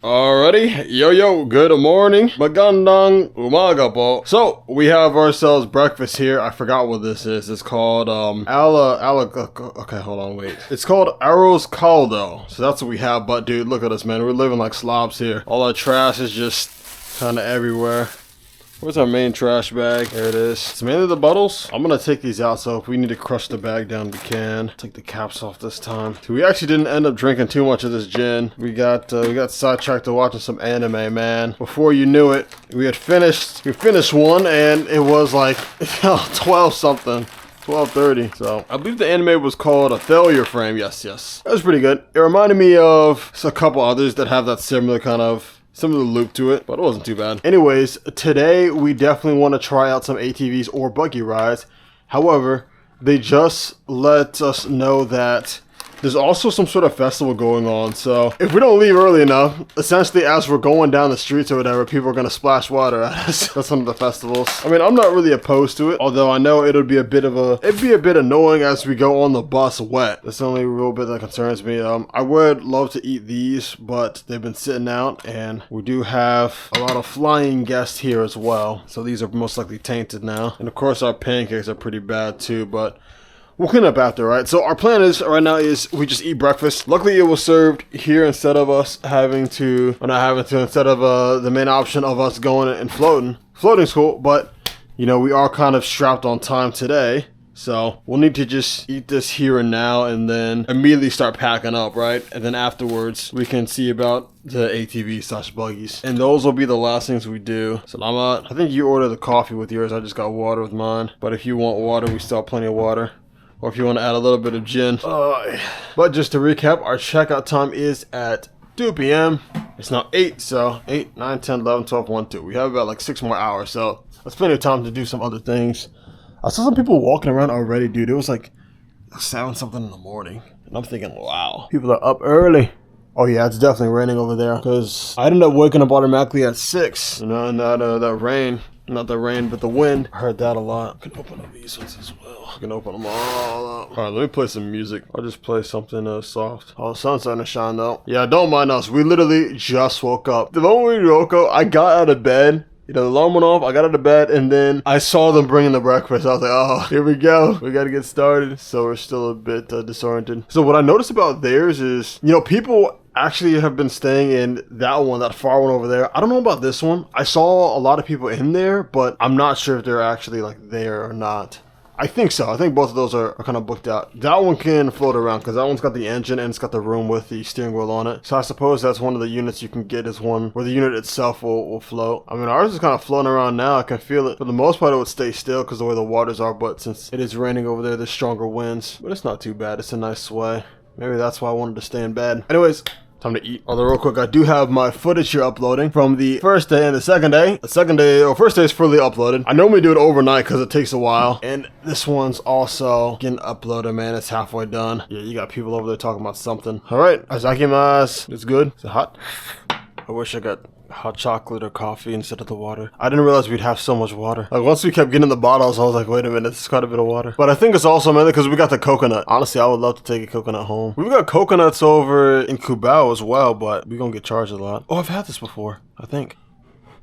Alrighty, yo, good morning, magandang umaga po. So, we have ourselves breakfast here. I forgot what this is. It's called, okay, hold on, wait. It's called arroz caldo. So that's what we have, but dude, look at us, man. We're living like slobs here. All our trash is just kind of everywhere. Where's our main trash bag? There it is. It's mainly the bottles. I'm gonna take these out, so if we need to crush the bag down, we can. Take the caps off this time. So we actually didn't end up drinking too much of this gin. We got sidetracked to watching some anime, man. Before you knew it, we finished one, and it was like 12 something. 12:30. So I believe the anime was called A Failure Frame. Yes. That was pretty good. It reminded me of a couple others that have that similar loop to it, but it wasn't too bad. Anyways, today we definitely want to try out some ATVs or buggy rides. However, they just let us know that there's also some sort of festival going on, so if we don't leave early enough, essentially as we're going down the streets or whatever, people are going to splash water at us. That's one of the festivals. I mean, I'm not really opposed to it, although I know it'd be a bit annoying as we go on the bus wet. That's the only real bit that concerns me. I would love to eat these, but they've been sitting out, and we do have a lot of flying guests here as well, so these are most likely tainted now. And of course our pancakes are pretty bad too, but we'll clean up after, right? So our plan right now is we just eat breakfast. Luckily, it was served here instead of us instead of the main option of us going and floating. Floating's cool, but you know, we are kind of strapped on time today. So we'll need to just eat this here and now and then immediately start packing up, right? And then afterwards, we can see about the ATV/buggies. And those will be the last things we do. Salamat. I think you ordered the coffee with yours. I just got water with mine. But if you want water, we still have plenty of water. Or if you want to add a little bit of gin. But just to recap, our checkout time is at 2 p.m. It's now 8, so 8, 9, 10, 11, 12, 1, 2. We have about like 6 more hours, so that's plenty of time to do some other things. I saw some people walking around already, dude. It was like 7 something in the morning. And I'm thinking, wow, people are up early. Oh yeah, it's definitely raining over there. Because I ended up waking up automatically at 6. You know, and that rain. Not the rain, but the wind. I heard that a lot. I can open up these ones as well. I can open them all up. Alright, let me play some music. I'll just play something soft. Oh, the sun's starting to shine though. Yeah, don't mind us. We literally just woke up. The moment we woke up, I got out of bed. You know, the alarm went off, I got out of bed, and then I saw them bringing the breakfast. I was like, oh, here we go. We got to get started. So we're still a bit disoriented. So what I noticed about theirs is, you know, people actually have been staying in that far one over there. I don't know about this one. I saw a lot of people in there, but I'm not sure if they're actually like there or not. I think so. I think both of those are kind of booked out. That one can float around because that one's got the engine and it's got the room with the steering wheel on it. So I suppose that's one of the units you can get, is one where the unit itself will float. I mean, ours is kind of floating around now. I can feel it. For the most part, it would stay still because the way the waters are. But since it is raining over there, there's stronger winds. But it's not too bad. It's a nice sway. Maybe that's why I wanted to stay in bed. Anyways, time to eat. Although real quick, I do have my footage here uploading from the first day and the second day. First day is fully uploaded. I normally do it overnight because it takes a while. And this one's also getting uploaded, man. It's halfway done. Yeah, you got people over there talking about something. All right, azakimasu. It's good. Is it hot? I wish I got hot chocolate or coffee instead of the water. I didn't realize we'd have so much water. Like once we kept getting the bottles, I was like, wait a minute, it's quite a bit of water. But I think it's also mainly because we got the coconut. Honestly, I would love to take a coconut home. We've got coconuts over in Cubao as well, but we're gonna get charged a lot. Oh, I've had this before, I think.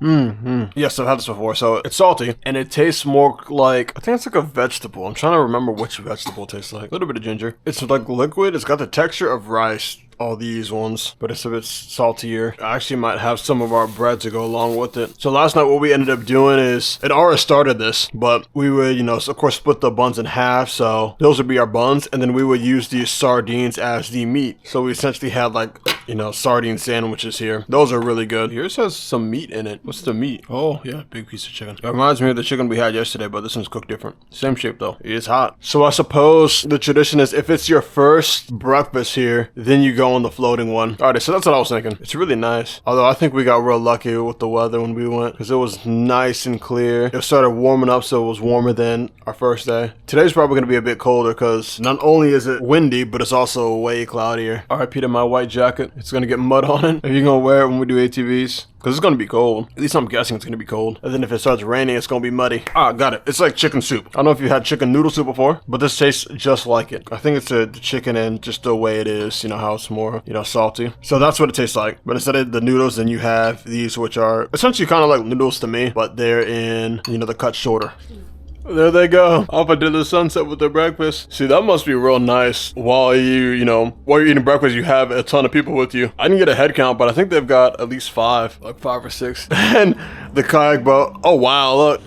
Yes, I've had this before. So it's salty and it tastes more like, I think it's like a vegetable. I'm trying to remember which vegetable it tastes like. A little bit of ginger. It's like liquid. It's got the texture of rice, all these ones, but it's a bit saltier. I actually might have some of our bread to go along with it. So last night what we ended up doing is, it already started this, but we would, you know, of course split the buns in half. So those would be our buns, and then we would use these sardines as the meat. So we essentially had like, you know, sardine sandwiches here. Those are really good. Yours has some meat in it. What's the meat? Oh yeah, big piece of chicken. It reminds me of the chicken we had yesterday, but this one's cooked different. Same shape though. It is hot. So I suppose the tradition is, if it's your first breakfast here, then you go on the floating one. Alright, so that's what I was thinking. It's really nice. Although I think we got real lucky with the weather when we went, because it was nice and clear. It started warming up, so it was warmer than our first day. Today's probably going to be a bit colder because not only is it windy, but it's also way cloudier. RIP to my white jacket. It's gonna get mud on it. Are you gonna wear it when we do ATVs? Because it's gonna be cold. At least I'm guessing it's gonna be cold. And then if it starts raining, it's gonna be muddy. Ah, got it. It's like chicken soup. I don't know if you had chicken noodle soup before, but this tastes just like it. I think it's the chicken and just the way it is, you know, how it's more, you know, salty. So that's what it tastes like. But instead of the noodles, then you have these, which are essentially kind of like noodles to me, but they're in, you know, the cut shorter. There they go. Off into the sunset with their breakfast. See, that must be real nice. While you're eating breakfast, you have a ton of people with you. I didn't get a head count, but I think they've got at least 5, like 5 or 6. And the kayak boat. Oh, wow, look.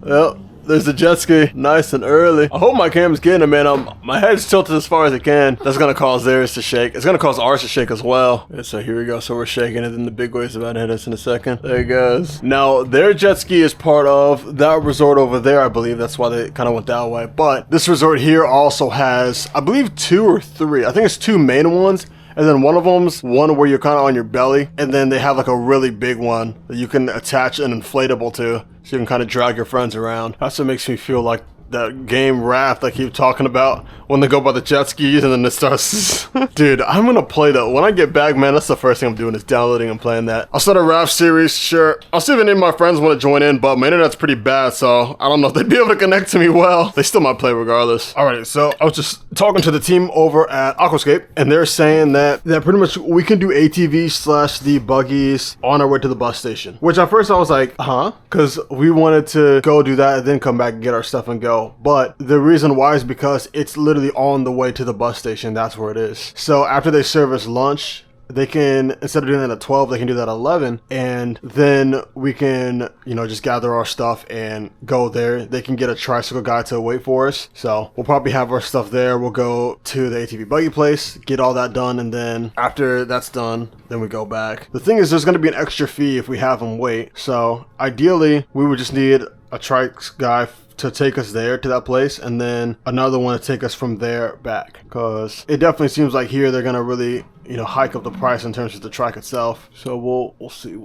Yep. There's the jet ski, nice and early. I hope my camera's getting it, man. My head's tilted as far as it can. That's gonna cause theirs to shake. It's gonna cause ours to shake as well. And so here we go. So we're shaking it, and the big wave's about to hit us in a second. There it goes. Now, their jet ski is part of that resort over there, I believe. That's why they kind of went that way. But this resort here also has, I believe, 2 or 3. I think it's 2 main ones. And then one of them's one where you're kind of on your belly. And then they have like a really big one that you can attach an inflatable to. So you can kind of drag your friends around. That's what makes me feel like that game Raft I keep talking about when they go by the jet skis and then it starts. Dude, I'm gonna play that. When I get back, man, that's the first thing I'm doing is downloading and playing that. I'll start a Raft series, sure. I'll see if any of my friends want to join in, but my internet's pretty bad, so I don't know if they'd be able to connect to me well. They still might play regardless. Alright, so I was just talking to the team over at Aquascape, and they're saying that pretty much we can do ATVs / the buggies on our way to the bus station. Which at first I was like, huh? Because we wanted to go do that and then come back and get our stuff and go. But the reason why is because it's literally on the way to the bus station. That's where it is. So after they serve us lunch, they can, instead of doing that at 12, they can do that at 11. And then we can, you know, just gather our stuff and go there. They can get a tricycle guy to wait for us. So we'll probably have our stuff there. We'll go to the ATV buggy place, get all that done. And then after that's done, then we go back. The thing is, there's going to be an extra fee if we have them wait. So ideally, we would just need a trike guy to take us there to that place, and then another one to take us from there back, because it definitely seems like here they're gonna really, you know, hike up the price in terms of the trike itself. So we'll see.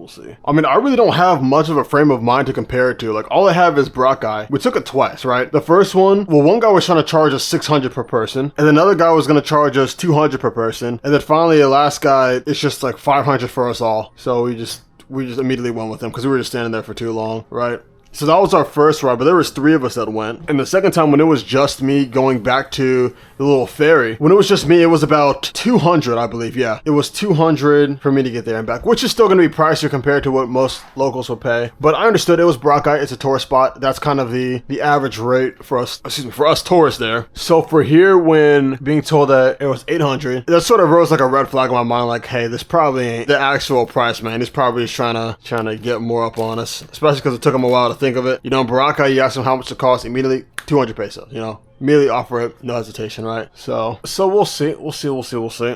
I mean, I really don't have much of a frame of mind to compare it to. Like, all I have is Brockeye. We took it twice, right? The first one, well, one guy was trying to charge us $600 per person, and another guy was gonna charge us $200 per person, and then finally the last guy, it's just like $500 for us all. So we just immediately went with him because we were just standing there for too long, right? So that was our first ride, but there was 3 of us that went. And the second time, when it was just me going back to the little ferry, when it was just me, it was about 200, I believe. Yeah, it was 200 for me to get there and back, which is still going to be pricier compared to what most locals would pay. But I understood it was Brockeye. It's a tourist spot. That's kind of the average rate for us, for us tourists there. So for here, when being told that it was 800, that sort of rose like a red flag in my mind. Like, hey, this probably ain't the actual price, man. He's probably just trying to get more up on us, especially because it took him a while to think of it. You know, in Boracay, you ask them how much it costs, immediately 200 pesos, you know. Immediately offer it, no hesitation, right? So we'll see.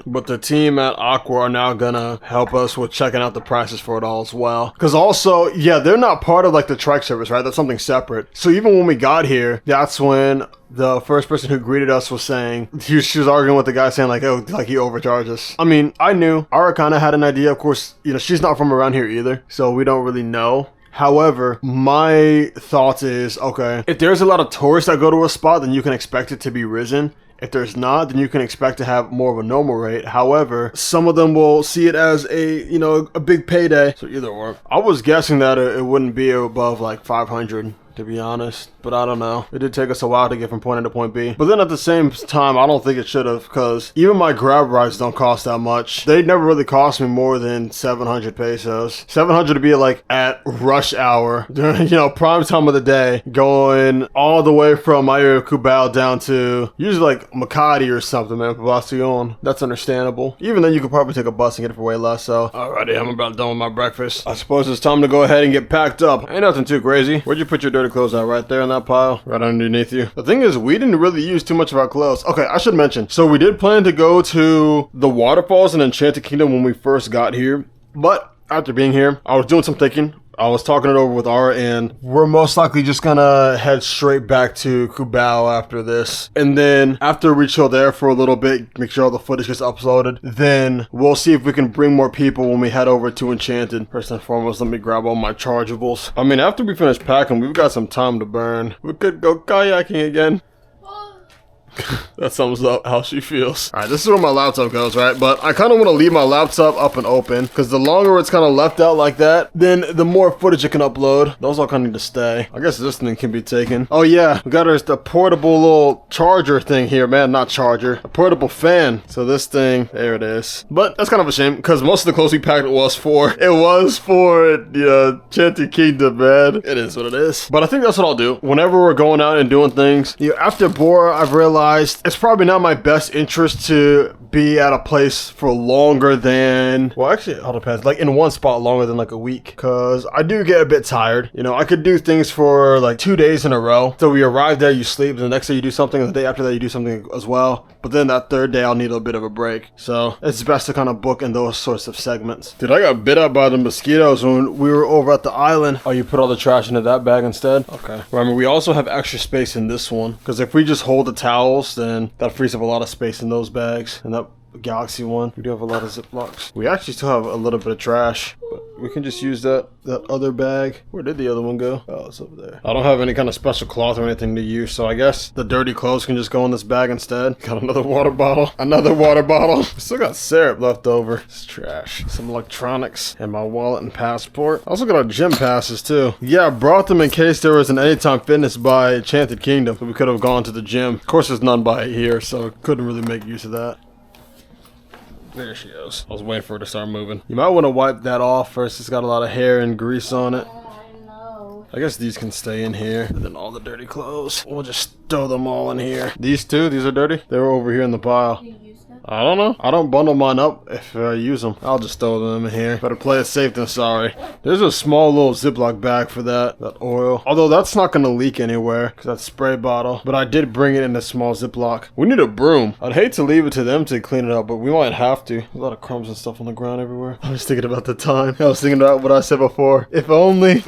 But the team at Aqua are now gonna help us with checking out the prices for it all as well. Because also, yeah, they're not part of like the trike service, right? That's something separate. So even when we got here, that's when the first person who greeted us was saying, she was arguing with the guy saying like, oh, like he overcharged us. I mean, I knew. Ara kind of had an idea. Of course, you know, she's not from around here either, so we don't really know. However, my thoughts is, okay, if there's a lot of tourists that go to a spot, then you can expect it to be risen. If there's not, then you can expect to have more of a normal rate. However, some of them will see it as a, you know, a big payday. So either or. I was guessing that it wouldn't be above like 500. To be honest, but I don't know. It did take us a while to get from point A to point B. But then at the same time, I don't think it should have, because even my grab rides don't cost that much. They never really cost me more than 700 pesos. 700 to be like at rush hour during, you know, prime time of the day, going all the way from my area of Cubao down to usually like Makati or something, man, Poblacion. That's understandable. Even then, you could probably take a bus and get it for way less. So, alrighty, I'm about done with my breakfast. I suppose it's time to go ahead and get packed up. Ain't nothing too crazy. Where'd you put your dirty clothes out? Right there in that pile, right underneath you. The thing is, we didn't really use too much of our clothes. Okay, I should mention, so we did plan to go to the waterfalls in Enchanted Kingdom when we first got here, but after being here, I was doing some thinking. I was talking it over with Ara, and we're most likely just gonna head straight back to Cubao after this. And then after we chill there for a little bit, make sure all the footage gets uploaded, then we'll see if we can bring more people when we head over to Enchanted. First and foremost, let me grab all my chargeables. I mean, after we finish packing, we've got some time to burn. We could go kayaking again. That sums up how she feels. All right, this is where my laptop goes, right? But I kind of want to leave my laptop up and open because the longer it's kind of left out like that, then the more footage it can upload. Those all kind of need to stay. I guess this thing can be taken. Oh yeah, we got the portable little charger thing here, man. Not charger, a portable fan. So this thing, there it is. But that's kind of a shame because most of the clothes we packed was for the Enchanted Kingdom, man. It is what it is. But I think that's what I'll do. Whenever we're going out and doing things, after Bora, I've realized it's probably not my best interest to be at a place for longer than, well, actually, it all depends. Like in one spot longer than like a week, because I do get a bit tired. I could do things for like 2 days in a row. So we arrive there, you sleep, and the next day you do something, and the day after that you do something as well. But then that third day I'll need a bit of a break. So it's best to kind of book in those sorts of segments. Dude, I got bit up by the mosquitoes when we were over at the island. Oh, you put all the trash into that bag instead? Okay. Remember, we also have extra space in this one, because if we just hold the towels, then that frees up a lot of space in those bags. And that Galaxy one, we do have a lot of Ziplocs. We actually still have a little bit of trash, but we can just use that other bag. Where did the other one go? Oh, it's over there. I don't have any kind of special cloth or anything to use, so I guess the dirty clothes can just go in this bag instead. Got another water bottle. Another water bottle. Still got syrup left over. It's trash. Some electronics and my wallet and passport. I also got our gym passes too. Yeah, I brought them in case there was an Anytime Fitness by Enchanted Kingdom, so we could have gone to the gym. Of course, there's none by here, so couldn't really make use of that. There she goes. I was waiting for her to start moving. You might want to wipe that off first. It's got a lot of hair and grease on it. I guess these can stay in here. And then all the dirty clothes, we'll just throw them all in here. These two, these are dirty. They were over here in the pile. I don't know. I don't bundle mine up if I use them. I'll just throw them in here. Better play it safe than sorry. There's a small little Ziploc bag for that oil. Although that's not going to leak anywhere because that's spray bottle. But I did bring it in a small Ziploc. We need a broom. I'd hate to leave it to them to clean it up, but we might have to. A lot of crumbs and stuff on the ground everywhere. I was thinking about the time. I was thinking about what I said before. If only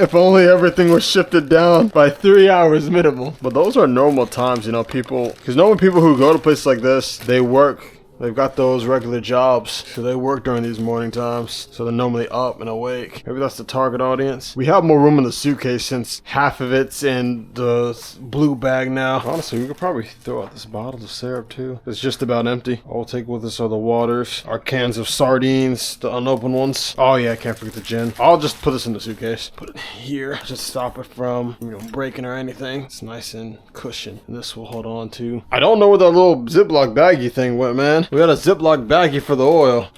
everything was shifted down by 3 hours minimum. But those are normal times, people, because normally people who go to places like this, they work. They've got those regular jobs, so they work during these morning times, so they're normally up and awake. Maybe that's the target audience. We have more room in the suitcase since half of it's in the blue bag now. Honestly, we could probably throw out this bottle of syrup too. It's just about empty. All we'll take with us are the waters, our cans of sardines, the unopened ones. Oh yeah, I can't forget the gin. I'll just put this in the suitcase. Put it here, just stop it from breaking or anything. It's nice and cushioned. And this will hold on to. I don't know where that little Ziploc baggie thing went, man. We got a Ziploc baggie for the oil.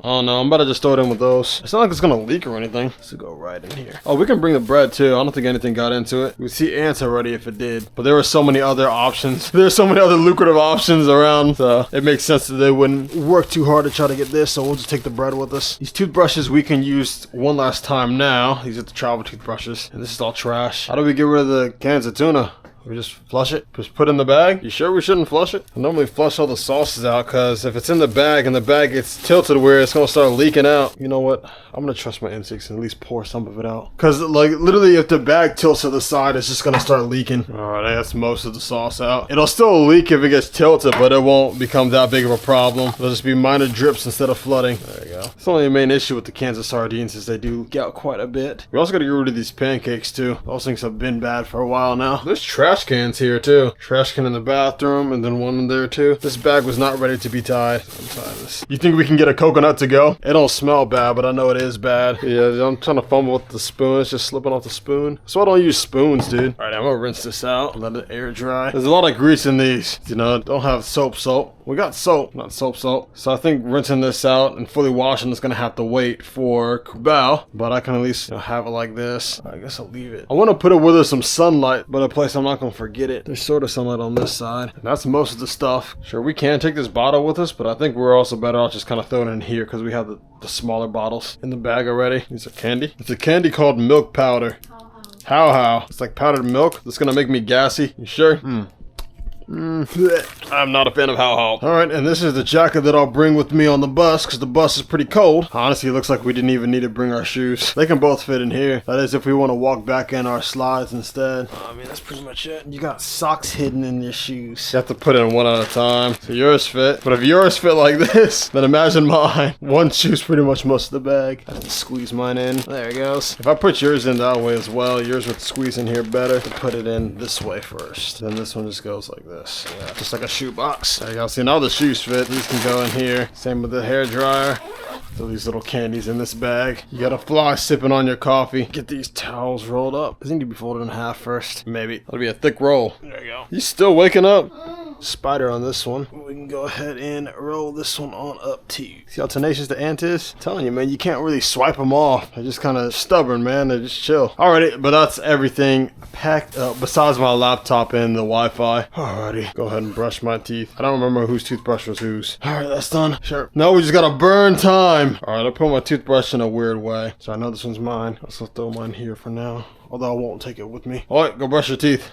Oh no, I'm about to just throw it in with those. It's not like it's gonna leak or anything. This will go right in here. Oh, we can bring the bread too. I don't think anything got into it. We see ants already if it did. But there were so many other options. There's so many other lucrative options around. So it makes sense that they wouldn't work too hard to try to get this. So we'll just take the bread with us. These toothbrushes we can use one last time now. These are the travel toothbrushes. And this is all trash. How do we get rid of the cans of tuna? We just flush it? Just put it in the bag? You sure we shouldn't flush it? I normally flush all the sauces out because if it's in the bag and the bag gets tilted where it's going to start leaking out. You know what? I'm going to trust my instincts and at least pour some of it out. Because like literally if the bag tilts to the side, it's just going to start leaking. Alright, that's most of the sauce out. It'll still leak if it gets tilted, but it won't become that big of a problem. It'll just be minor drips instead of flooding. There you go. It's only the main issue with the cans of sardines is they do get out quite a bit. We also got to get rid of these pancakes too. Those things have been bad for a while now. There's trash cans here too. Trash can in the bathroom and then one in there too. This bag was not ready to be tied. Untie this. You think we can get a coconut to go? It don't smell bad, but I know it is bad. Yeah, I'm trying to fumble with the spoon. It's just slipping off the spoon. So I don't use spoons, dude. Alright, I'm gonna rinse this out. Let it air dry. There's a lot of grease in these. Don't have soap. We got soap, not soap. So I think rinsing this out and fully washing is gonna have to wait for Cubao. But I can at least have it like this. I guess I'll leave it. I want to put it where there's some sunlight, but a place I'm not gonna forget it. There's sort of sunlight on this side. And that's most of the stuff. Sure, we can take this bottle with us, but I think we're also better off just kind of throwing it in here because we have the smaller bottles in the bag already. These are candy. It's a candy called milk powder. How? It's like powdered milk. That's gonna make me gassy. You sure? I'm not a fan of how. Alright, and this is the jacket that I'll bring with me on the bus because the bus is pretty cold. Honestly, it looks like we didn't even need to bring our shoes. They can both fit in here. That is if we want to walk back in our slides instead. I mean, that's pretty much it. You got socks hidden in your shoes. You have to put in one at a time. So yours fit. But if yours fit like this, then imagine mine. One shoe's pretty much most of the bag. I have to squeeze mine in. There it goes. If I put yours in that way as well, yours would squeeze in here better to put it in this way first. Then this one just goes like this. this. Yeah, just like a shoe box. There you go. See, now the shoes fit. These can go in here. Same with the hair dryer. Throw these little candies in this bag. You got a fly sipping on your coffee. Get these towels rolled up. They need to be folded in half first. Maybe. That'll be a thick roll. There you go. You still waking up? Spider on this one. We can go ahead and roll this one on up too. See how tenacious the ant is? I'm telling you, man, you can't really swipe them off. They're just kind of stubborn, man. They're just chill. Alrighty, but that's everything packed up besides my laptop and the Wi-Fi. Alrighty, go ahead and brush my teeth. I don't remember whose toothbrush was whose. Alright, that's done. Sure. Now we just gotta burn time. Alright, I put my toothbrush in a weird way. So I know this one's mine. I'll still throw mine here for now. Although I won't take it with me. Alright, go brush your teeth.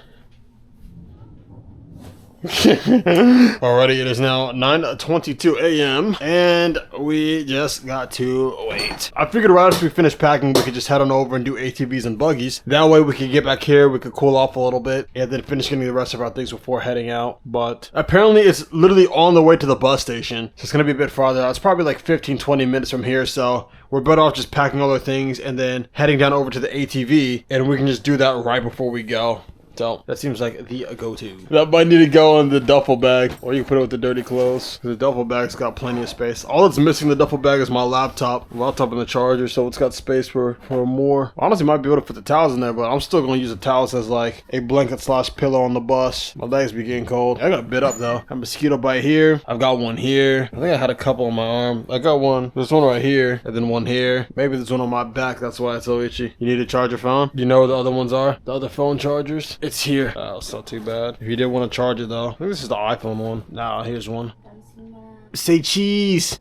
Alrighty, it is now 9:22 a.m. and we just got to wait. I figured right after we finish packing, we could just head on over and do ATVs and buggies. That way we could get back here, we could cool off a little bit, and then finish getting the rest of our things before heading out. But apparently it's literally on the way to the bus station, so it's gonna be a bit farther. It's probably like 15-20 minutes from here, so we're better off just packing all our things and then heading down over to the ATV, and we can just do that right before we go. So that seems like the go-to. That might need to go in the duffel bag, or you can put it with the dirty clothes. The duffel bag's got plenty of space. All that's missing in the duffel bag is my laptop and the charger, so it's got space for more. Honestly, might be able to put the towels in there, but I'm still gonna use the towels as like a blanket/pillow on the bus. My legs be getting cold. I got a bit up though. I have a mosquito bite here. I've got one here. I think I had a couple on my arm. I got one. There's one right here, and then one here. Maybe there's one on my back. That's why it's so itchy. You need to charge your phone? Do you know where the other ones are? The other phone chargers? It's here. Oh, it's not too bad. If you did want to charge it though. I think this is the iPhone one. Nah, here's one. Say cheese.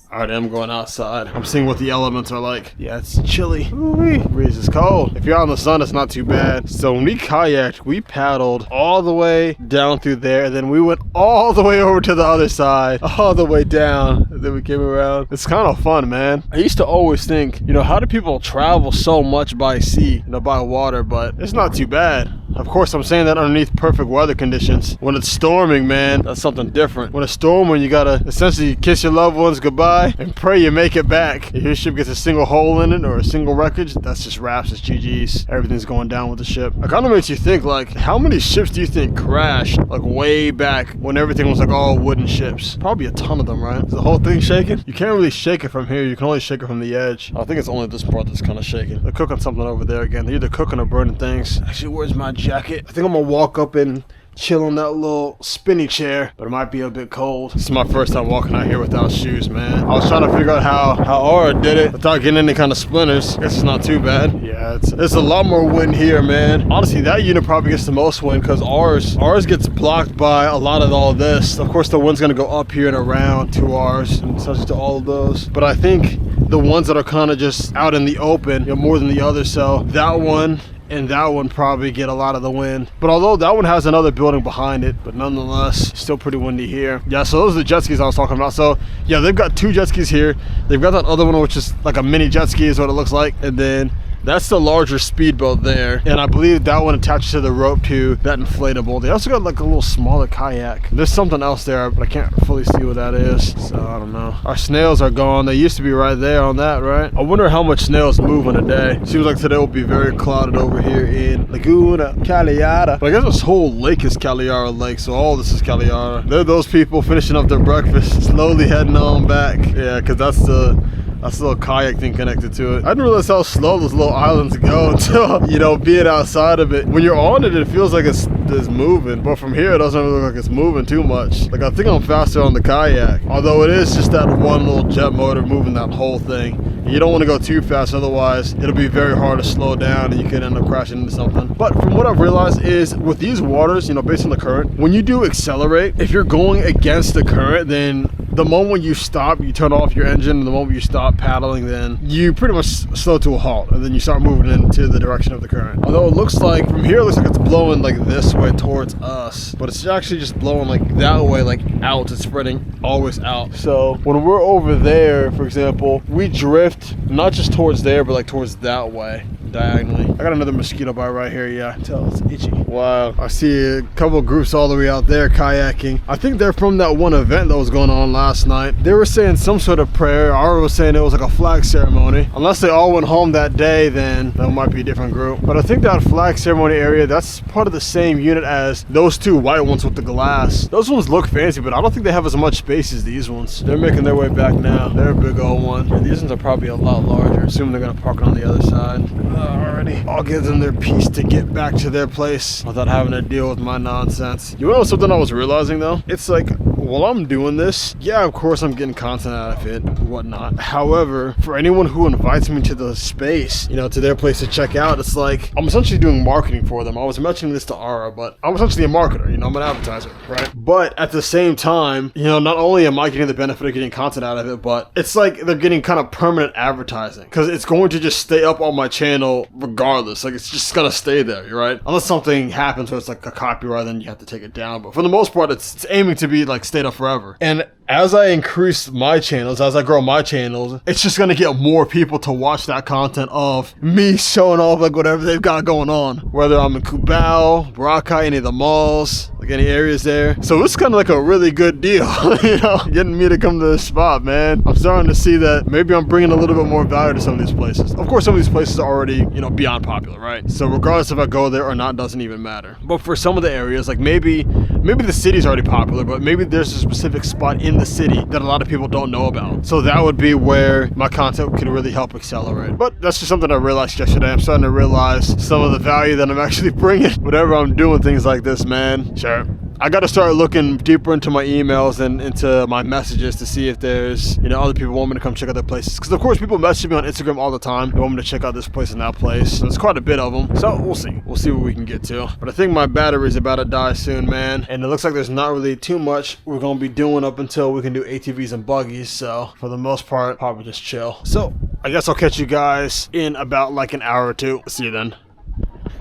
Alright, I'm going outside. I'm seeing what the elements are like. Yeah, it's chilly. Ooh-wee. Breeze is cold. If you're out in the sun, it's not too bad. So when we kayaked, we paddled all the way down through there, and then we went all the way over to the other side, all the way down, and then we came around. It's kind of fun, man. I used to always think, you know, how do people travel so much by sea, you know, by water, but it's not too bad. Of course, I'm saying that underneath perfect weather conditions. When it's storming, man, that's something different. When it's storming, you gotta essentially kiss your loved ones goodbye and pray you make it back. If your ship gets a single hole in it or a single wreckage, that's just wraps, it's GG's. Everything's going down with the ship. It kind of makes you think, like, how many ships do you think crashed, like, way back when everything was, like, all wooden ships? Probably a ton of them, right? Is the whole thing shaking? You can't really shake it from here. You can only shake it from the edge. I think it's only this part that's kind of shaking. They're cooking something over there again. They're either cooking or burning things. Actually, where's my jacket? I think I'm gonna walk up and chill on that little spinny chair, but it might be a bit cold. This is my first time walking out here without shoes, man. I was trying to figure out how Aura did it without getting any kind of splinters. Guess it's not too bad. Yeah, it's a lot more wind here, man. Honestly, that unit probably gets the most wind because ours gets blocked by a lot of all this. Of course, the wind's gonna go up here and around to ours and such to all of those. But I think the ones that are kind of just out in the open, you know, more than the others. So that one and that one probably get a lot of the wind. But although that one has another building behind it, but nonetheless, still pretty windy here. Yeah, so those are the jet skis I was talking about. So yeah, they've got 2 jet skis here. They've got that other one, which is like a mini jet ski is what it looks like. And then that's the larger speedboat there. And I believe that one attaches to the rope to that inflatable. They also got like a little smaller kayak. There's something else there, but I can't fully see what that is. So I don't know. Our snails are gone. They used to be right there on that, right? I wonder how much snails move in a day. Seems like today will be very clouded over here in Laguna, Caliraya. But I guess this whole lake is Caliraya Lake, so all this is Caliraya. They're those people finishing up their breakfast, slowly heading on back. Yeah, because that's the little kayak thing connected to it. I didn't realize how slow those little islands go until, you know, being outside of it. When you're on it, it feels like it's moving. But from here, it doesn't really look like it's moving too much. Like, I think I'm faster on the kayak. Although it is just that one little jet motor moving that whole thing. And you don't want to go too fast, otherwise it'll be very hard to slow down and you could end up crashing into something. But from what I've realized is with these waters, you know, based on the current, when you do accelerate, if you're going against the current, then the moment you stop, you turn off your engine, and the moment you stop paddling, then you pretty much slow to a halt, and then you start moving into the direction of the current. Although it looks like, from here, it looks like it's blowing like this way towards us, but it's actually just blowing like that way, like out. It's spreading always out. So when we're over there, for example, we drift not just towards there, but like towards that way. diagonally. I got another mosquito bite right here. Yeah, tell it's itchy. Wow. I see a couple groups all the way out there kayaking. I think they're from that one event that was going on last night. They were saying some sort of prayer. Ara was saying it was like a flag ceremony. Unless they all went home that day, then that might be a different group. But I think that flag ceremony area, that's part of the same unit as those two white ones with the glass. Those ones look fancy, but I don't think they have as much space as these ones. They're making their way back now. They're a big old one. And these ones are probably a lot larger, assuming they're gonna park it on the other side. Alrighty. I'll give them their piece to get back to their place without having to deal with my nonsense. You know something I was realizing though? It's like, while I'm doing this, yeah, of course I'm getting content out of it, whatnot. However, for anyone who invites me to the space, you know, to their place to check out, it's like, I'm essentially doing marketing for them. I was mentioning this to Ara, but I'm essentially a marketer, you know, I'm an advertiser, right? But at the same time, you know, not only am I getting the benefit of getting content out of it, but it's like they're getting kind of permanent advertising because it's going to just stay up on my channel regardless. Like, it's just gonna stay there, right? Unless something happens where it's like a copyright, then you have to take it down. But for the most part, it's aiming to be like stayed up forever. And as I increase my channels, as I grow my channels, it's just gonna get more people to watch that content of me showing off like whatever they've got going on. Whether I'm in Cubao, Boracay, any of the malls, like any areas there. So it's kind of like a really good deal, you know, getting me to come to this spot, man. I'm starting to see that maybe I'm bringing a little bit more value to some of these places. Of course, some of these places are already, you know, beyond popular, right? So regardless if I go there or not, doesn't even matter. But for some of the areas, like maybe the city's already popular, but maybe there's a specific spot in the city that a lot of people don't know about. So that would be where my content could really help accelerate. But that's just something I realized yesterday. I'm starting to realize some of the value that I'm actually bringing whenever I'm doing things like this, man. Sure. I got to start looking deeper into my emails and into my messages to see if there's, you know, other people want me to come check out their places. Because of course people message me on Instagram all the time. They want me to check out this place and that place. So there's quite a bit of them. So we'll see. We'll see what we can get to. But I think my battery's about to die soon, man. And it looks like there's not really too much we're going to be doing up until we can do ATVs and buggies. So for the most part, probably just chill. So I guess I'll catch you guys in about like an hour or two. See you then.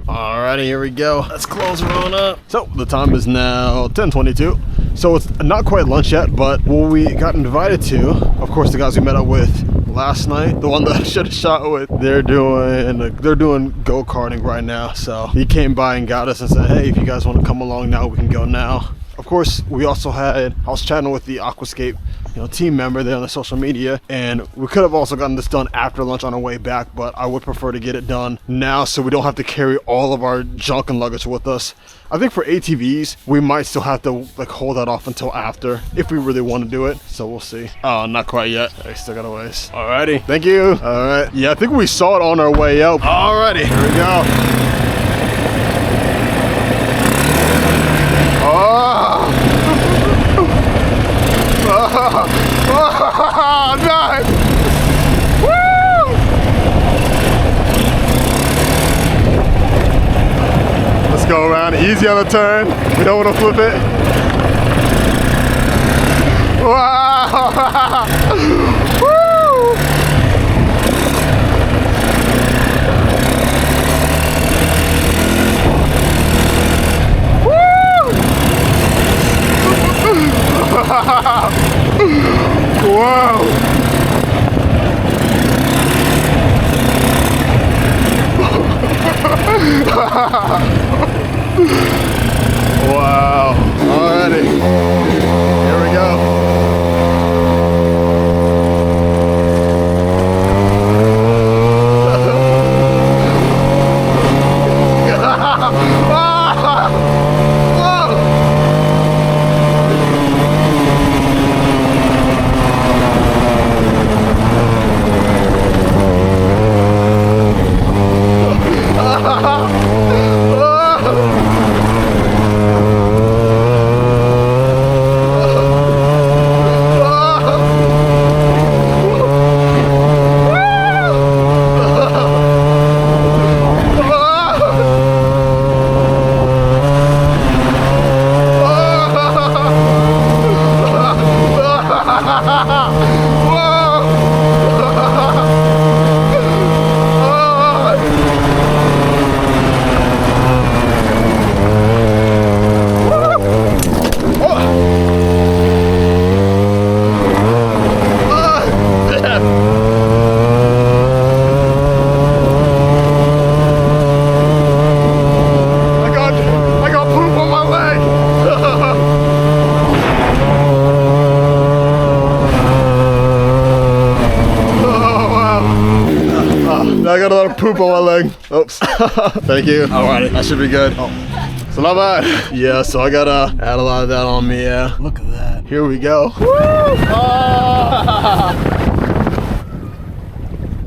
Alrighty, here we go. Let's close her on up. So the time is now 10:22. So it's not quite lunch yet, but what we got invited to, of course, the guys we met up with last night, the one that I should have shot with, they're doing go-karting right now. So he came by and got us and said, hey, if you guys want to come along now, we can go now. Of course, we also I was chatting with the Aquascape, you know, team member there on the social media, and we could have also gotten this done after lunch on our way back, but I would prefer to get it done now so we don't have to carry all of our junk and luggage with us. I think for ATVs, we might still have to like hold that off until after if we really want to do it. So we'll see. Oh, not quite yet. I still got a ways. Alrighty, thank you. All right, yeah, I think we saw it on our way out. Alrighty, here we go. Oh, nice! Woo! Let's go around, easy on the turn. We don't want to flip it. Wow! Woo! Whoa! Wow! Alrighty, here we go. I got a lot of poop on my leg. Oops. Thank you. Alrighty, that should be good. Oh. So not bad. Yeah, so I gotta add a lot of that on me, yeah. Look at that. Here we go. Woo!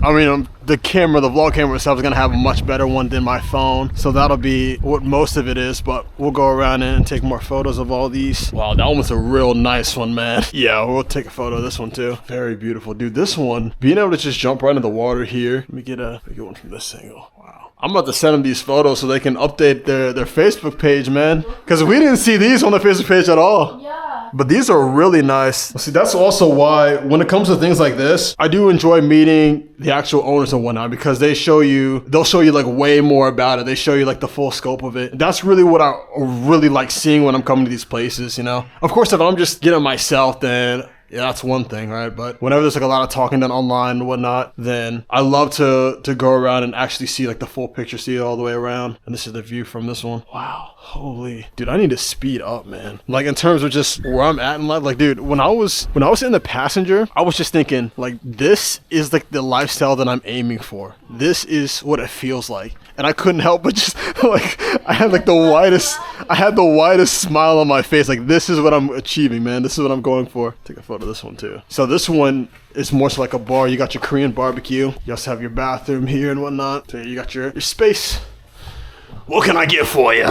I mean, the camera, the vlog camera itself is gonna have a much better one than my phone. So that'll be what most of it is, but we'll go around and take more photos of all these. Wow, that one was a real nice one, man. Yeah, we'll take a photo of this one too. Very beautiful, dude. This one, being able to just jump right in the water here. Let me get a good one from this angle. Wow. I'm about to send them these photos so they can update their Facebook page, man. Because we didn't see these on the Facebook page at all. Yeah. But these are really nice. See, that's also why when it comes to things like this, I do enjoy meeting the actual owners and whatnot, because they'll show you like way more about it. They show you like the full scope of it. That's really what I really like seeing when I'm coming to these places, you know? Of course, if I'm just getting myself, then yeah, that's one thing, right? But whenever there's like a lot of talking done online and whatnot, then I love to go around and actually see like the full picture, see it all the way around. And this is the view from this one. Wow. Holy, dude, I need to speed up, man. Like in terms of just where I'm at in life, like, dude, when I was in the passenger, I was just thinking like, this is like the lifestyle that I'm aiming for. This is what it feels like. And I couldn't help but just like, I had the widest smile on my face. Like, this is what I'm achieving, man. This is what I'm going for. Take a photo of this one too. So this one is more so like a bar. You got your Korean barbecue. You also have your bathroom here and whatnot. So you got your space. What can I get for you?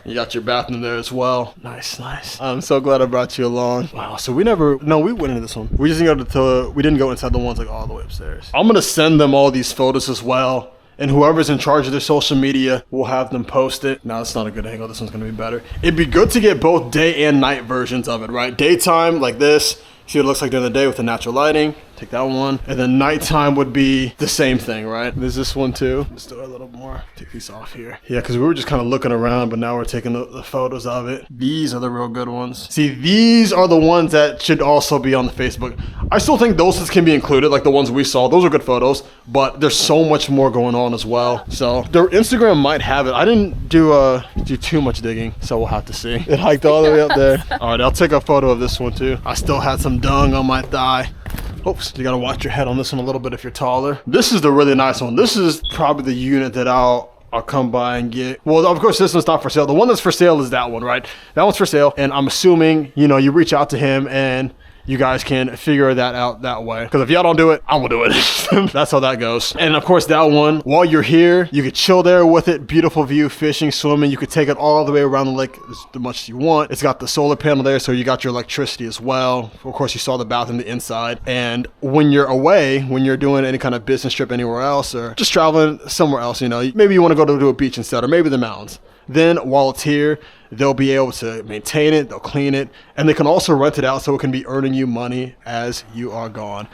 You got your bathroom there as well. Nice, nice. I'm so glad I brought you along. Wow, so we went into this one. We didn't go inside the ones like all the way upstairs. I'm gonna send them all these photos as well. And whoever's in charge of their social media will have them post it. No, that's not a good angle. This one's gonna be better. It'd be good to get both day and night versions of it, right? Daytime like this. See what it looks like during the day with the natural lighting. Take that one. And then nighttime would be the same thing, right? There's this one too. Let's do a little more. Take these off here. Yeah, because we were just kind of looking around, but now we're taking the photos of it. These are the real good ones. See, these are the ones that should also be on the Facebook. I still think those can be included, like the ones we saw. Those are good photos, but there's so much more going on as well. So their Instagram might have it. I didn't do too much digging, so we'll have to see. It hiked all the way up there. All right, I'll take a photo of this one too. I still had some dung on my thigh. Oops, you gotta watch your head on this one a little bit if you're taller. This is the really nice one. This is probably the unit that I'll come by and get. Well, of course, this one's not for sale. The one that's for sale is that one, right? That one's for sale, and I'm assuming, you know, you reach out to him and you guys can figure that out that way. Because if y'all don't do it, I'm gonna do it. That's how that goes. And of course, that one, while you're here, you could chill there with it. Beautiful view, fishing, swimming. You could take it all the way around the lake as much as you want. It's got the solar panel there, so you got your electricity as well. Of course, you saw the bathroom, the inside. And when you're away, when you're doing any kind of business trip anywhere else, or just traveling somewhere else, you know, maybe you want to go to a beach instead, or maybe the mountains. Then while it's here, they'll be able to maintain it, they'll clean it, and they can also rent it out so it can be earning you money as you are gone.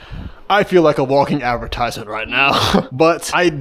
I feel like a walking advertisement right now. But I'm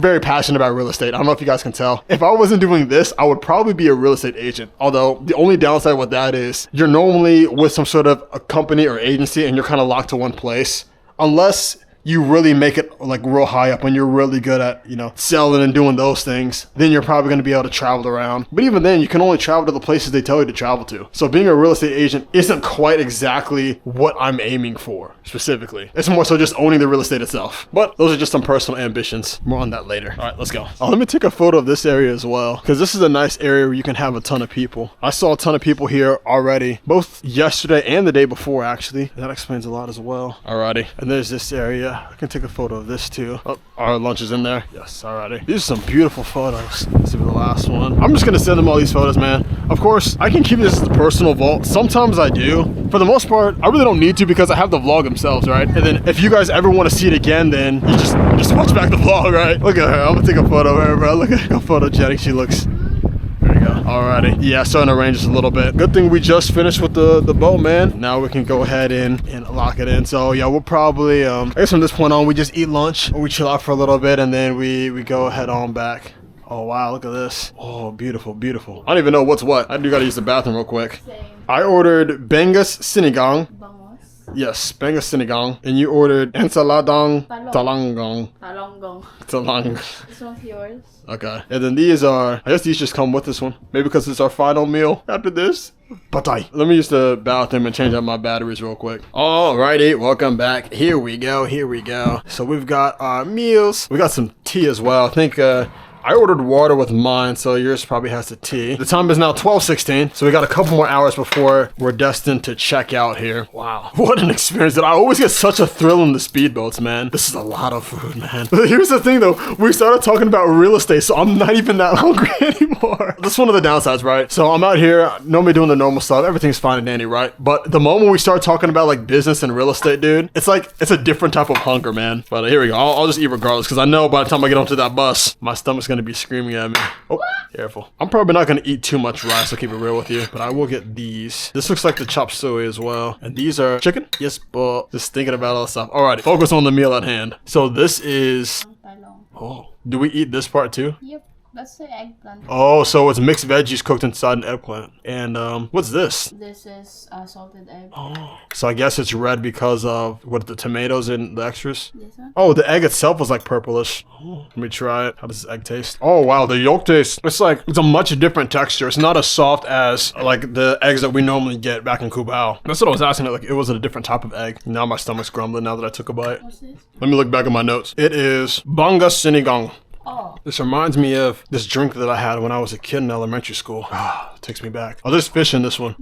very passionate about real estate. I don't know if you guys can tell. If I wasn't doing this, I would probably be a real estate agent. Although the only downside with that is you're normally with some sort of a company or agency and you're kind of locked to one place. Unless you really make it like real high up and you're really good at, you know, selling and doing those things, then you're probably going to be able to travel around. But even then, you can only travel to the places they tell you to travel to. So being a real estate agent isn't quite exactly what I'm aiming for specifically. It's more so just owning the real estate itself. But those are just some personal ambitions. More on that later. All right, let's go. Let me take a photo of this area as well, because this is a nice area where you can have a ton of people. I saw a ton of people here already, both yesterday and the day before, actually. That explains a lot as well. Alrighty. And there's this area. I can take a photo of this too. Oh, our lunch is in there. Yes, alrighty. These are some beautiful photos. Let's see the last one. I'm just gonna send them all these photos, man. Of course, I can keep this as a personal vault. Sometimes I do. For the most part, I really don't need to because I have the vlog themselves, right? And then if you guys ever want to see it again, then you just watch back the vlog, right? Look at her. I'm gonna take a photo of her, bro. Look at how photogenic she looks. There we go. Alrighty. Yeah, starting to range just a little bit. Good thing we just finished with the boat, man. Now we can go ahead and lock it in. So yeah, we'll probably, I guess from this point on, we just eat lunch or we chill out for a little bit and then we go head on back. Oh wow, look at this. Oh, beautiful, beautiful. I don't even know what's what. I do gotta use the bathroom real quick. Same. I ordered Bengus Sinigang. Yes, Banga Sinigang. And you ordered ensaladang talanggong. Talang. This one's yours. Okay. And then these are, I guess these just come with this one. Maybe because it's our final meal after this. Patay. Let me use the bathroom and change out my batteries real quick. Alrighty, welcome back. Here we go. So we've got our meals. We got some tea as well. I think I ordered water with mine, so yours probably has the tea. The time is now 12:16, so we got a couple more hours before we're destined to check out here. Wow, what an experience. I always get such a thrill in the speedboats, man. This is a lot of food, man. Here's the thing, though. We started talking about real estate, so I'm not even that hungry anymore. That's one of the downsides, right? So I'm out here, normally doing the normal stuff. Everything's fine and dandy, right? But the moment we start talking about, like, business and real estate, dude, it's like, it's a different type of hunger, man. But here we go. I'll just eat regardless, because I know by the time I get onto that bus, my stomach's gonna be screaming at me. Oh, careful. I'm probably not gonna eat too much rice, I'll keep it real with you, but I will get these. This looks like the chop suey as well. And these are chicken? Yes, but just thinking about all the stuff. Alrighty, focus on the meal at hand. So this is... Oh, do we eat this part too? Yep. That's the eggplant. Oh, so it's mixed veggies cooked inside an eggplant. And what's this? This is salted egg. Oh, so I guess it's red because of what, the tomatoes and the extras? This one? Oh, the egg itself was like purplish. Oh, let me try it. How does this egg taste? Oh wow, the yolk taste. It's like, it's a much different texture. It's not as soft as like the eggs that we normally get back in Cubao. That's what I was asking. Like, it was a different type of egg. Now my stomach's grumbling now that I took a bite. What's this? Let me look back at my notes. It is Banga Sinigang. Oh. This reminds me of this drink that I had when I was a kid in elementary school. It takes me back. Oh, there's fish in this one.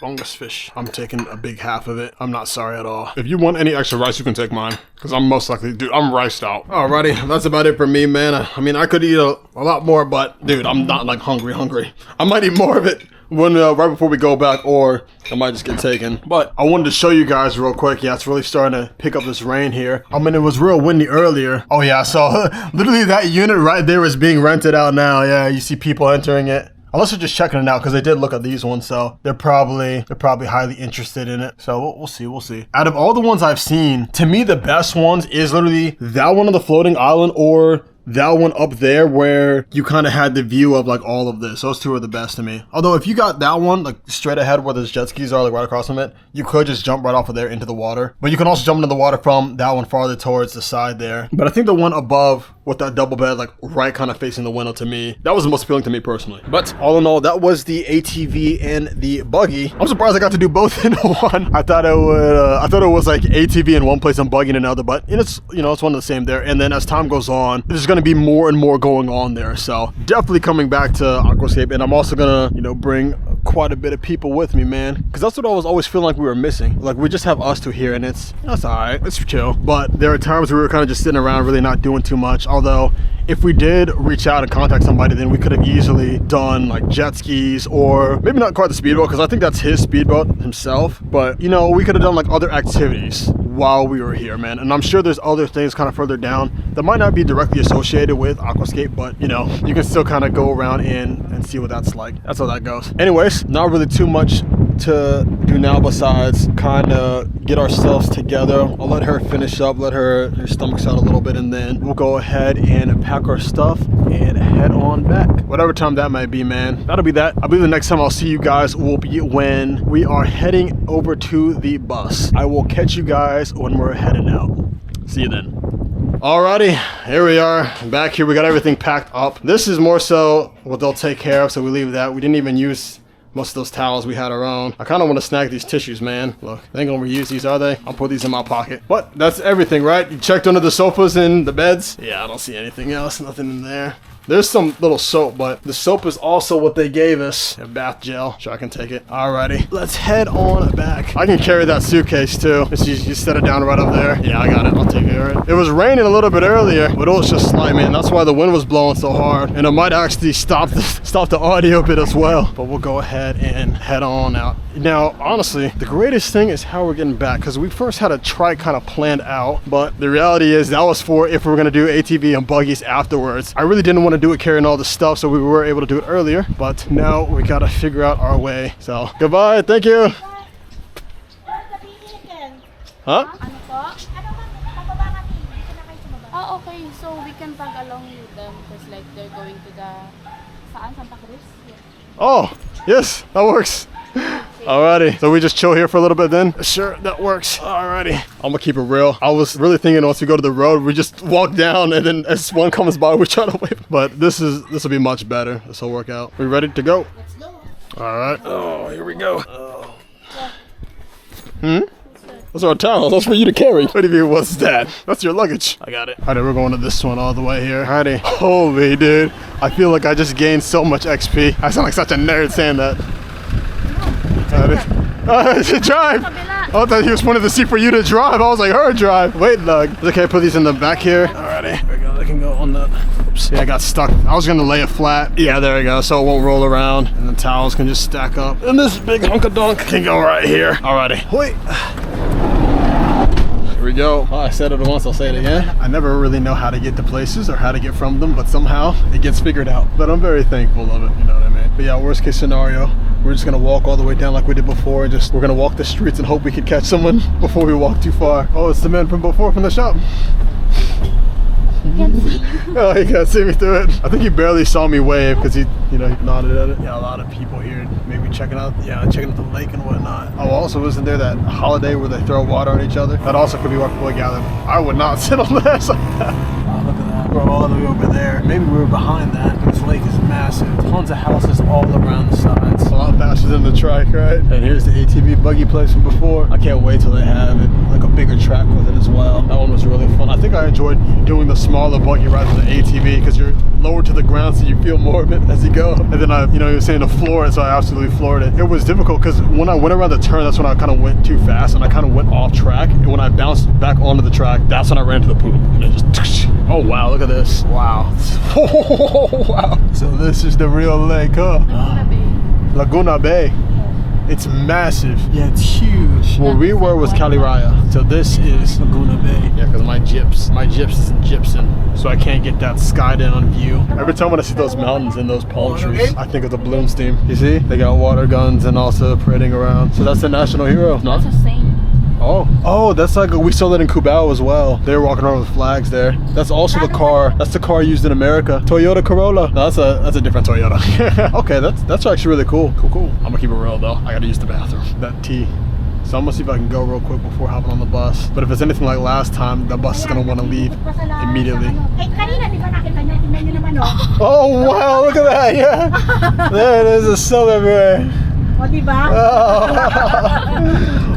Bongus fish. I'm taking a big half of it. I'm not sorry at all. If you want any extra rice, you can take mine. Because I'm most likely, dude, I'm riced out. Alrighty, that's about it for me, man. I mean, I could eat a lot more, but dude, I'm not like hungry. I might eat more of it when right before we go back, or I might just get taken. But I wanted to show you guys real quick. Yeah, it's really starting to pick up this rain here. I mean, it was real windy earlier. Oh yeah, so literally that unit right there is being rented out now. Yeah, you see people entering it. Unless they're just checking it out, because they did look at these ones, so they're probably highly interested in it. So we'll see. Out of all the ones I've seen, to me the best ones is literally that one on the floating island, or that one up there where you kind of had the view of like all of this. Those two are the best to me. Although if you got that one like straight ahead where those jet skis are, like right across from it, you could just jump right off of there into the water. But you can also jump into the water from that one farther towards the side there. But I think the one above with that double bed, like right kind of facing the window, to me, that was the most appealing to me personally. But all in all, that was the ATV and the buggy. I'm surprised I got to do both in one. I thought it was like ATV in one place and buggy in another, but it's, you know, it's one of the same there. And then as time goes on, there's going to be more and more going on there. So definitely coming back to Aquascape, and I'm also gonna, you know, bring quite a bit of people with me, man, because that's what I was always feeling like we were missing. Like, we just have us two here, and that's all right, it's chill. But there are times where we were kind of just sitting around really not doing too much. Although if we did reach out and contact somebody, then we could have easily done like jet skis, or maybe not quite the speedboat, because I think that's his speedboat himself, but you know, we could have done like other activities while we were here, man. And I'm sure there's other things kind of further down that might not be directly associated with Aquascape, but you know, you can still kind of go around in and see what that's like. That's how that goes. Anyways, not really too much to do now besides kind of get ourselves together. I'll let her finish up, let her stomachs out a little bit, and then we'll go ahead and pack our stuff and head on back. Whatever time that might be, man. That'll be that. I believe the next time I'll see you guys will be when we are heading over to the bus. I will catch you guys when we're heading out. See you then. Alrighty, here we are back here. We got everything packed up. This is more so what they'll take care of, so we leave that. We didn't even use most of those towels. We had our own. I kind of want to snag these tissues, man. Look, they ain't gonna reuse these, are they? I'll put these in my pocket. But that's everything, right? You checked under the sofas and the beds? Yeah, I don't see anything else. Nothing in there. There's some little soap, but the soap is also what they gave us. A bath gel. Sure, I can take it. Alrighty, let's head on back. I can carry that suitcase too. You set it down right up there. Yeah, I got it. I'll take care of it. It was raining a little bit earlier, but it was just slight, man. That's why the wind was blowing so hard, and it might actually stop the audio bit as well. But we'll go ahead and head on out. Now, honestly, the greatest thing is how we're getting back, because we first had a trike kind of planned out, but the reality is that was for if we were gonna do ATV and buggies afterwards. I really didn't want to do it carrying all the stuff, so we were able to do it earlier, but now we gotta figure out our way. So goodbye, thank you. Huh? Oh, okay, so we can tag along with them because like they're going to the Santa Cruz. Yeah. Oh yes, that works. Alrighty, so we just chill here for a little bit then? Sure, that works. Alrighty. I'm gonna keep it real. I was really thinking once we go to the road, we just walk down and then as one comes by, we try to wave. But this will be much better. This will work out. We ready to go? Let's go. Alright. Oh, here we go. Those are our towels. That's for you to carry. What do you mean, what's that? That's your luggage. I got it. Alright, we're going to this one all the way here. Alrighty. Holy dude. I feel like I just gained so much XP. I sound like such a nerd saying that. To drive. I thought he was wanting to see for you to drive. I was like, her drive. Wait, Lug. Is it okay to put these in the back here? Alrighty. There we go. They can go on that. Oops. Yeah, I got stuck. I was going to lay it flat. Yeah, there we go. So it won't roll around. And the towels can just stack up. And this big hunk of dunk can go right here. Alrighty. Wait. Here we go. Oh, I said it once, I'll say it again. I never really know how to get to places or how to get from them, but somehow it gets figured out. But I'm very thankful of it, you know what I mean? But yeah, worst case scenario, we're just gonna walk all the way down like we did before and we're gonna walk the streets and hope we can catch someone before we walk too far. Oh, it's the man from before from the shop. Can't see. Oh, he can't see me through it. I think he barely saw me wave because he nodded at it. Yeah, a lot of people here maybe checking out the lake and whatnot. Oh, also, wasn't there that holiday where they throw water on each other? That also could be what people gather. I would not sit on this like that. Oh, look at that. We're all the way over there. Maybe we were behind that. This lake is massive. Tons of houses all around the sides. A lot faster than the track, right? And here's the ATV buggy place from before. I can't wait till they have it, like a bigger track with it as well. That one was really fun. I think I enjoyed doing the smaller buggy rather than the ATV because you're lower to the ground, so you feel more of it as you go. And then you were saying to floor it, so I absolutely floored it. It was difficult because when I went around the turn, that's when I kind of went too fast and I kind of went off track. And when I bounced back onto the track, that's when I ran to the pool. And it just, oh wow, look at this. Wow. Oh, wow. So this is the real lake, huh? Laguna Bay. It's massive. Yeah, it's huge. Where we were was Caliraya. So this is Laguna Bay. Yeah, because my gyps is in gypsum. So I can't get that sky down view. Every time when I see those mountains and those palm trees, I think of the Bloomsteam. You see? They got water guns and also parading around. So that's the national hero. That's the same. Oh, that's like, we saw that in Cubao as well. They were walking around with flags there. That's also the car. That's the car used in America. Toyota Corolla. No, that's a different Toyota. Okay, that's actually really cool. Cool. I'm gonna keep it real though. I gotta use the bathroom. That T. So I'm gonna see if I can go real quick before hopping on the bus. But if it's anything like last time, the bus is gonna want to leave immediately. Oh wow, look at that, yeah. There it is, there's snow everywhere. Oh.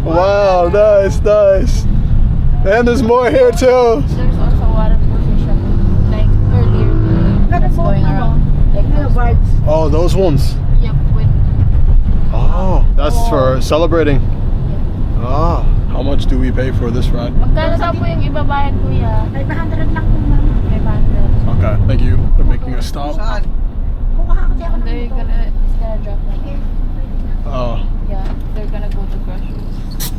Wow, nice. And there's more here too. There's also water position, like earlier, that's going around. Like oh, those ones. Yep, with. Oh, that's for celebrating. Ah, how much do we pay for this ride? Magkano sa po yung ibabayad, kuya? 500 lang po, ma'am. 500. Okay, thank you for making a stop. It's gonna drop right here. Oh. Yeah, they're gonna go to groceries.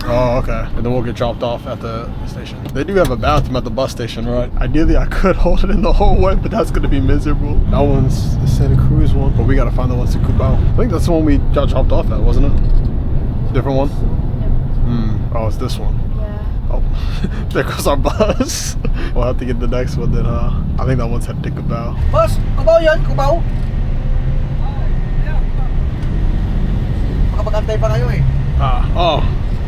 Oh, okay. And then we'll get dropped off at the station. They do have a bathroom at the bus station, right? Ideally, I could hold it in the whole way, but that's gonna be miserable. That one's the Santa Cruz one, but we gotta find the ones in Cubao. I think that's the one we got dropped off at, wasn't it? Different one? Yep. Oh, it's this one. Yeah. Oh, there goes our bus. We'll have to get the next one then, huh? I think that one's headed to Cubao. Bus, Cubao yan, Cubao. Makapag-antay pa kayo eh. Oh,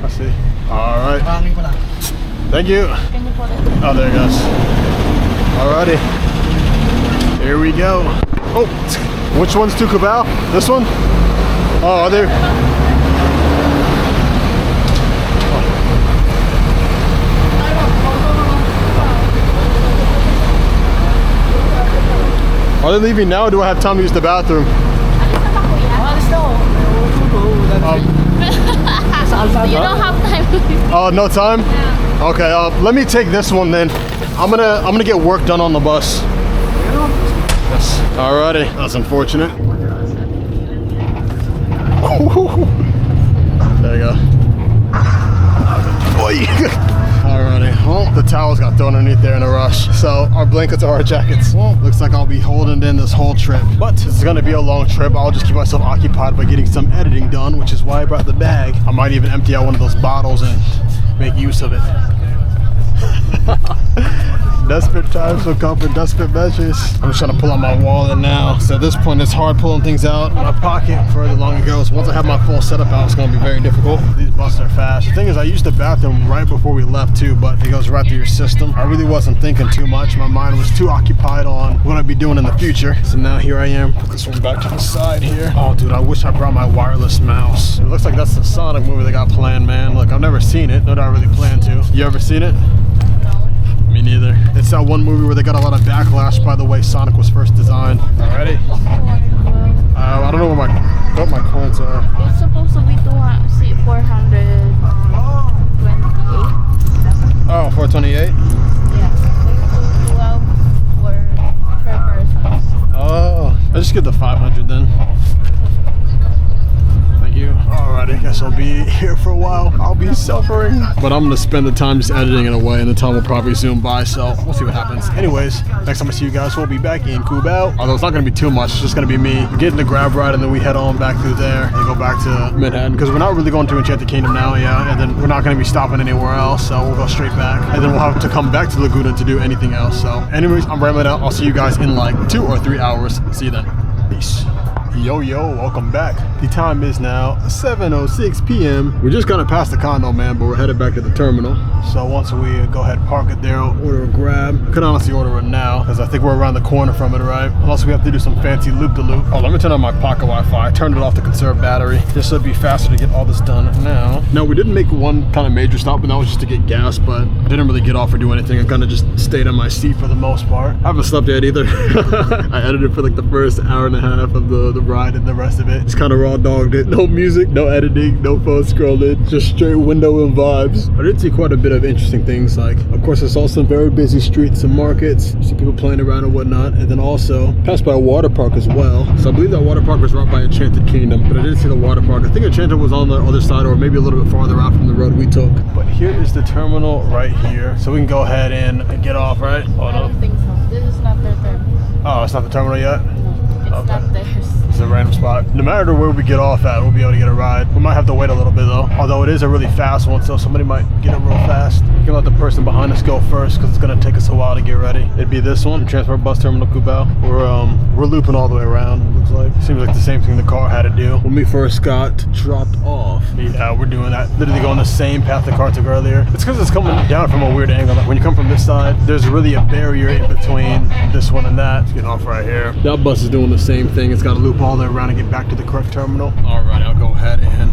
I see. All right. Marangin ko lang. Thank you. Can you put it? Oh, there it goes. Alrighty. Here we go. Oh, which one's to Cubao? This one? Oh, are they? Are they leaving now or do I have time to use the bathroom? You don't have time. Oh, no time? Yeah. Okay, let me take this one then. I'm gonna get work done on the bus. Yes. Alrighty. That's unfortunate. There you go. Alrighty. Well, the towels got thrown underneath there in a rush. So our blankets are our jackets. Well, looks like I'll be holding in this whole trip. But it's gonna be a long trip. I'll just keep myself occupied by getting some editing done, which is why I brought the bag. I might even empty out one of those bottles and make use of it. Desperate times will come for desperate measures. I'm just trying to pull out my wallet now. So at this point, it's hard pulling things out of my pocket for the long it goes. Once I have my full setup out, it's going to be very difficult. These buses are fast. The thing is, I used the bathroom right before we left too, but it goes right through your system. I really wasn't thinking too much. My mind was too occupied on what I'd be doing in the future. So now here I am. Put this one back to the side here. Oh, dude, I wish I brought my wireless mouse. It looks like that's the Sonic movie they got planned, man. Look, I've never seen it, nor do I really plan to. You ever seen it? Me neither. It's that one movie where they got a lot of backlash by the way Sonic was first designed. Alrighty. I don't know what my coins are. It's supposed to be 428. Oh, 428? Yeah. 12 per person. Oh, I just get the 500 then. Thank you. Alrighty, guess I'll be here for a while. I'll be suffering. But I'm gonna spend the time just editing it away and the time will probably zoom by, so we'll see what happens. Anyways, next time I see you guys, we'll be back in Cubao. Although it's not gonna be too much, it's just gonna be me getting the grab ride and then we head on back through there and go back to Manhattan. Because we're not really going to Enchanted Kingdom now, yeah, and then we're not gonna be stopping anywhere else, so we'll go straight back. And then we'll have to come back to Laguna to do anything else. So anyways, I'm rambling out. I'll see you guys in like 2 or 3 hours. See you then. Peace. Yo, welcome back. The time is now 7:06 p.m. We're just gonna pass the condo, man, but we're headed back to the terminal. So once we go ahead and park it there, I'll order a grab. I could honestly order it now, because I think we're around the corner from it, right? Unless we have to do some fancy loop-de-loop. Oh, let me turn on my pocket Wi-Fi. I turned it off to conserve battery. Just so it'd be faster to get all this done now. No, we didn't make one kind of major stop, but that was just to get gas, but I didn't really get off or do anything. I kind of just stayed on my seat for the most part. I haven't slept yet either. I edited for like the first hour and a half of the ride, and the rest of it just kind of raw dogged it. No music, no editing, no phone scrolling, just straight window and vibes. I did see quite a bit of interesting things. Like, of course, I saw some very busy streets and markets, see people playing around and whatnot, and then also passed by a water park as well. So I believe that water park was right by Enchanted Kingdom, but I didn't see the water park. I think Enchanted was on the other side, or maybe a little bit farther out from the road we took. But here is the terminal right here, so we can go ahead and get off, right? I don't think so. This is not their terminal. Oh, it's not the terminal yet? No, it's Okay. not theirs. It's a random spot. No matter where we get off at, we'll be able to get a ride. We might have to wait a little bit though. Although it is a really fast one, so somebody might get it real fast. We can let the person behind us go first because it's gonna take us a while to get ready. It'd be this one, Transport Bus Terminal Cubao. We're looping all the way around, it looks like. Seems like the same thing the car had to do when we first got dropped off. Yeah, we're doing that. Literally going the same path the car took earlier. It's because it's coming down from a weird angle. Like when you come from this side, there's really a barrier in between this one and that. It's getting off right here. That bus is doing the same thing. It's got to loop all the way around and get back to the correct terminal. All right, I'll go ahead and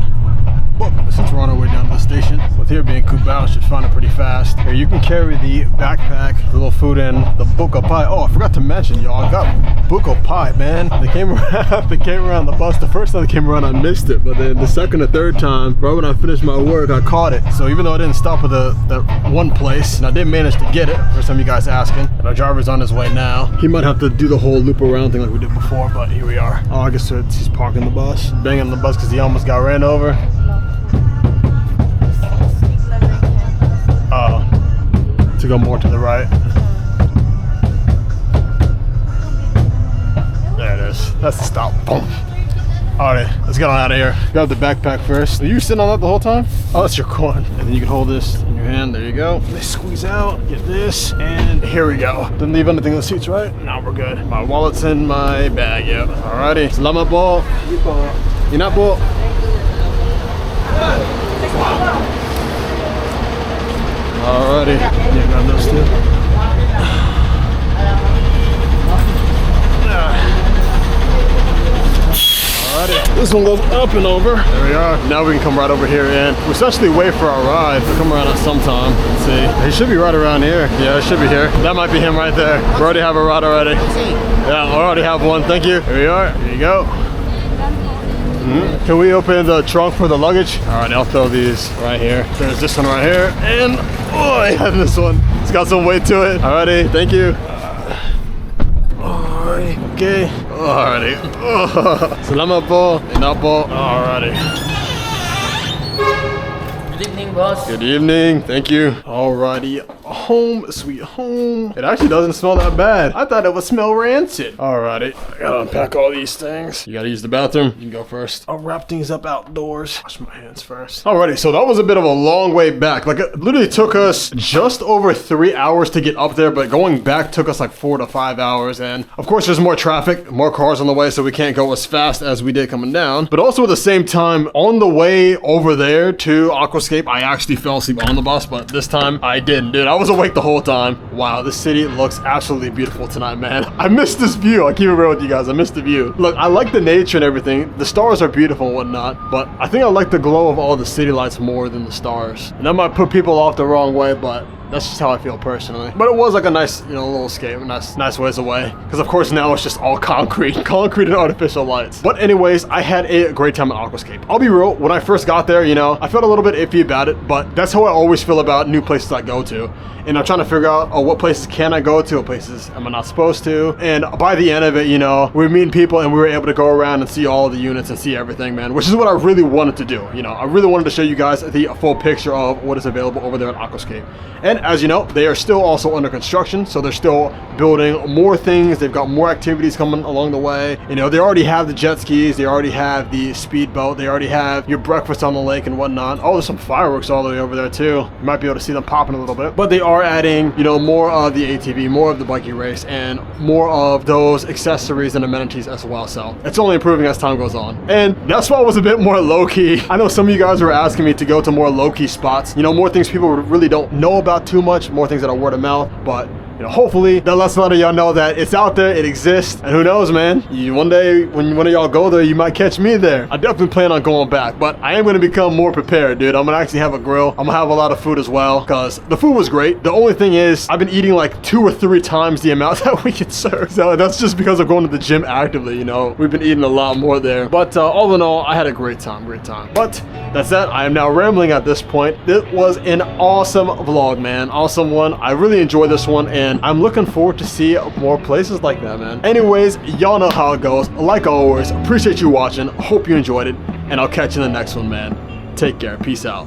book since we're on our way down to the station. With here being Cubao, I should find it pretty fast. Here, you can carry the backpack, the little food in, the buko pie. Oh, I forgot to mention, y'all, I got buko pie, man. They came around the bus. The first time they came around, I missed it, but then the second or third time, right when I finished my work, I caught it. So even though I didn't stop at the one place, and I did manage to get it, first time you guys asking, and our driver's on his way now. He might have to do the whole loop around thing like we did before, but here we are. Oh, I guess he's parking the bus, banging the bus because he almost got ran over. To go more to the right. There it is. That's the stop. Boom. Alright, let's get on out of here. Grab the backpack first. Are you sitting on that the whole time? Oh, that's your coin. And then you can hold this in your hand. There you go. They squeeze out. Get this. And here we go. Didn't leave anything in the seats, right? Now we're good. My wallet's in my bag, yeah. Alrighty. Salamat po. Ingat po. Alrighty, yeah, grab those two. Alrighty, this one goes up and over. There we are. Now we can come right over here in. We essentially wait for our ride. We'll come around at some time. Let's see. He should be right around here. Yeah, it should be here. That might be him right there. We already have a ride already. Yeah, I already have one. Thank you. Here we are. Here you go. Can we open the trunk for the luggage? All right, I'll throw these right here. There's this one right here, and oh, yeah, this one. It's got some weight to it. Alrighty, thank you. Alright, okay. Alrighty. Salamat po. Ingat po. Alrighty. Good evening, boss. Good evening. Thank you. Alrighty. home sweet home. It actually doesn't smell that bad. I thought it would smell rancid. Alrighty, I gotta unpack all these things. You gotta use the bathroom. You can go first. I'll wrap things up outdoors. Wash my hands first. Alrighty, so that was a bit of a long way back. Like, it literally took us just over 3 hours to get up there, but going back took us like 4 to 5 hours. And of course, there's more traffic, more cars on the way, so we can't go as fast as we did coming down. But also at the same time, on the way over there to Aquascape, I actually fell asleep on the bus, but this time I didn't, dude. I was awake the whole time. Wow, this city looks absolutely beautiful tonight, man. I missed this view. I keep it real with you guys. I missed the view. Look, I like the nature and everything. The stars are beautiful and whatnot, but I think I like the glow of all the city lights more than the stars. And that might put people off the wrong way, but that's just how I feel personally. But it was like a nice, you know, little escape, nice ways away. Because of course now it's just all concrete and artificial lights. But anyways, I had a great time at Aquascape. I'll be real, when I first got there, you know, I felt a little bit iffy about it, but that's how I always feel about new places I go to. And I'm trying to figure out, oh, what places can I go to, what places am I not supposed to? And by the end of it, you know, we were meeting people and we were able to go around and see all the units and see everything, man, which is what I really wanted to do. You know, I really wanted to show you guys the full picture of what is available over there at Aquascape. And as you know, they are still also under construction, so they're still building more things. They've got more activities coming along the way. You know, they already have the jet skis, they already have the speedboat, they already have your breakfast on the lake and whatnot. Oh, there's some fireworks all the way over there too. You might be able to see them popping a little bit. But they are adding, you know, more of the ATV, more of the buggy race, and more of those accessories and amenities as well. So it's only improving as time goes on. And that's why it was a bit more low-key. I know some of you guys were asking me to go to more low-key spots. You know, more things people really don't know about too much, more things that are word of mouth, but you know, hopefully that lets a lot of y'all know that it's out there, it exists, and who knows, man, one day when one of y'all go there, you might catch me there. I definitely plan on going back, but I am going to become more prepared, dude. I'm going to actually have a grill. I'm going to have a lot of food as well, because the food was great. The only thing is, I've been eating like 2 or 3 times the amount that we can serve. So that's just because of going to the gym actively, you know. We've been eating a lot more there. But all in all, I had a great time. But that's that. I am now rambling at this point. It was an awesome vlog, man. Awesome one. I really enjoyed this one, and I'm looking forward to see more places like that, man. Anyways, y'all know how it goes. Like always, appreciate you watching. Hope you enjoyed it, and I'll catch you in the next one, man. Take care. Peace out.